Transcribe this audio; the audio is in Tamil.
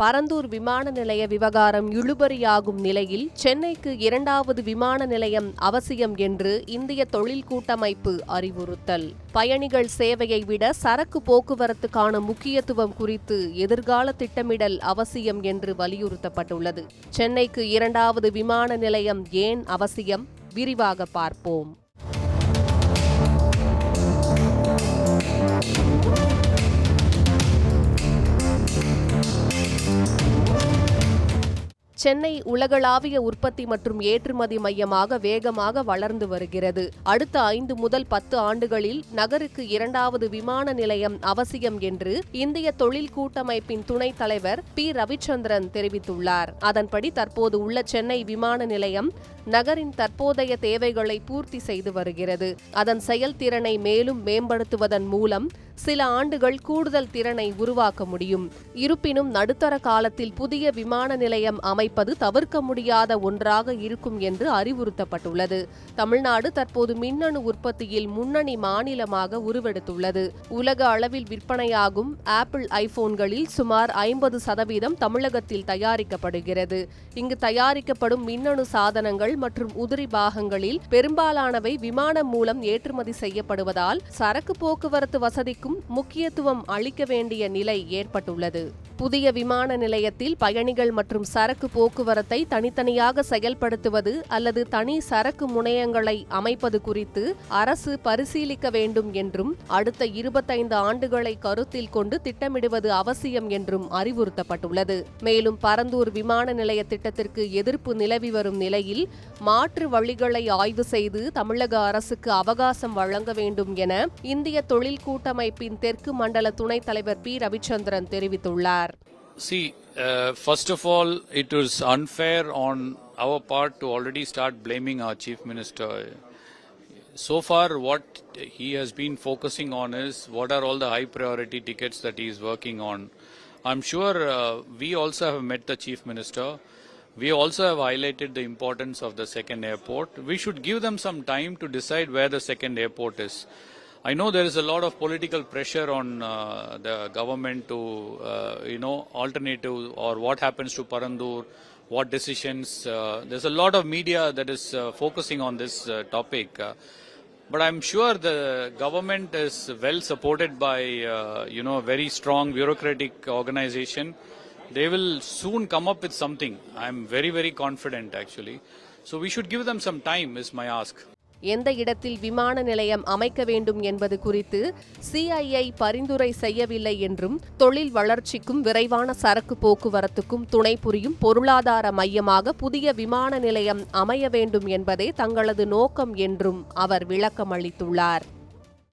பரந்தூர் விமான நிலைய விவகாரம் இழுபறியாகும் நிலையில் சென்னைக்கு 2வது விமான நிலையம் அவசியம் என்று இந்திய தொழில் கூட்டமைப்பு அறிவுறுத்தல். பயணிகள் சேவையை விட சரக்கு போக்குவரத்துக்கான முக்கியத்துவம் குறித்து எதிர்கால திட்டமிடல் அவசியம் என்று வலியுறுத்தப்பட்டுள்ளது. சென்னைக்கு 2வது விமான நிலையம் ஏன் அவசியம்? விரிவாக பார்ப்போம். சென்னை உலகளாவிய உற்பத்தி மற்றும் ஏற்றுமதி மையமாக வேகமாக வளர்ந்து வருகிறது. அடுத்த 5 முதல் 10 ஆண்டுகளில் நகருக்கு 2வது விமான நிலையம் அவசியம் என்று இந்திய தொழில் கூட்டமைப்பின் துணைத் தலைவர் பி. ரவிச்சந்திரன் தெரிவித்துள்ளார். அதன்படி தற்போது உள்ள சென்னை விமான நிலையம் நகரின் தற்போதைய தேவைகளை பூர்த்தி செய்து வருகிறது. அதன் செயல்திறனை மேலும் மேம்படுத்துவதன் மூலம் சில ஆண்டுகள் கூடுதல் திறனை உருவாக்க முடியும். இருப்பினும் நடுத்தர காலத்தில் புதிய விமான நிலையம் அமைப்பது தவிர்க்க முடியாத ஒன்றாக இருக்கும் என்று அறிவுறுத்தப்பட்டுள்ளது. தமிழ்நாடு தற்போது மின்னணு உற்பத்தியில் முன்னணி மாநிலமாக உருவெடுத்துள்ளது. உலக அளவில் விற்பனையாகும் ஆப்பிள் ஐபோன்களில் சுமார் 50% தமிழகத்தில் தயாரிக்கப்படுகிறது. இங்கு தயாரிக்கப்படும் மின்னணு சாதனங்கள் மற்றும் உதிரி பாகங்களில் பெரும்பாலானவை விமானம் மூலம் ஏற்றுமதி செய்யப்படுவதால் சரக்கு போக்குவரத்து வசதிக்கும் முக்கியத்துவம் அளிக்க வேண்டிய நிலை ஏற்பட்டுள்ளது. புதிய விமான நிலையத்தில் பயணிகள் மற்றும் சரக்கு போக்குவரத்தை தனித்தனியாக செயல்படுத்துவது அல்லது தனி சரக்கு முனையங்களை அமைப்பது குறித்து அரசு பரிசீலிக்க வேண்டும் என்றும் அடுத்த 25 ஆண்டுகளை கருத்தில் கொண்டு திட்டமிடுவது அவசியம் என்றும் அறிவுறுத்தப்பட்டுள்ளது. மேலும் பரந்தூர் விமான நிலைய திட்டத்திற்கு எதிர்ப்பு நிலவி வரும் நிலையில் மாற்று வழிகளை ஆய்வு செய்து தமிழக அரசுக்கு அவகாசம் வழங்க வேண்டும் என இந்திய தொழில் கூட்டமைப்பின் தெற்கு மண்டல துணைத் தலைவர் பி. ரவிச்சந்திரன் தெரிவித்துள்ளார். See, first of all, it was unfair on our part to already start blaming our Chief Minister. So far, what he has been focusing on is what are all the high priority tickets that he is working on. I'm sure we also have met the Chief Minister. We also have highlighted the importance of the second airport. We should give them some time to decide where the second airport is. I know there is a lot of political pressure on the government to, alternative or what happens to Parandur, what decisions. There's a lot of media that is focusing on this topic. But I'm sure the government is well supported by, a very strong bureaucratic organization. They will soon come up with something. I'm very, very confident actually. So we should give them some time is my ask. எந்த இடத்தில் விமான நிலையம் அமைக்க வேண்டும் என்பது குறித்து CII பரிந்துரை செய்யவில்லை என்றும் தொழில் வளர்ச்சிக்கும் விரைவான சரக்கு போக்குவரத்துக்கும் துணை புரியும் பொருளாதார மையமாக புதிய விமான நிலையம் அமைய வேண்டும் என்பதே தங்களது நோக்கம் என்றும் அவர் விளக்கமளித்துள்ளார்.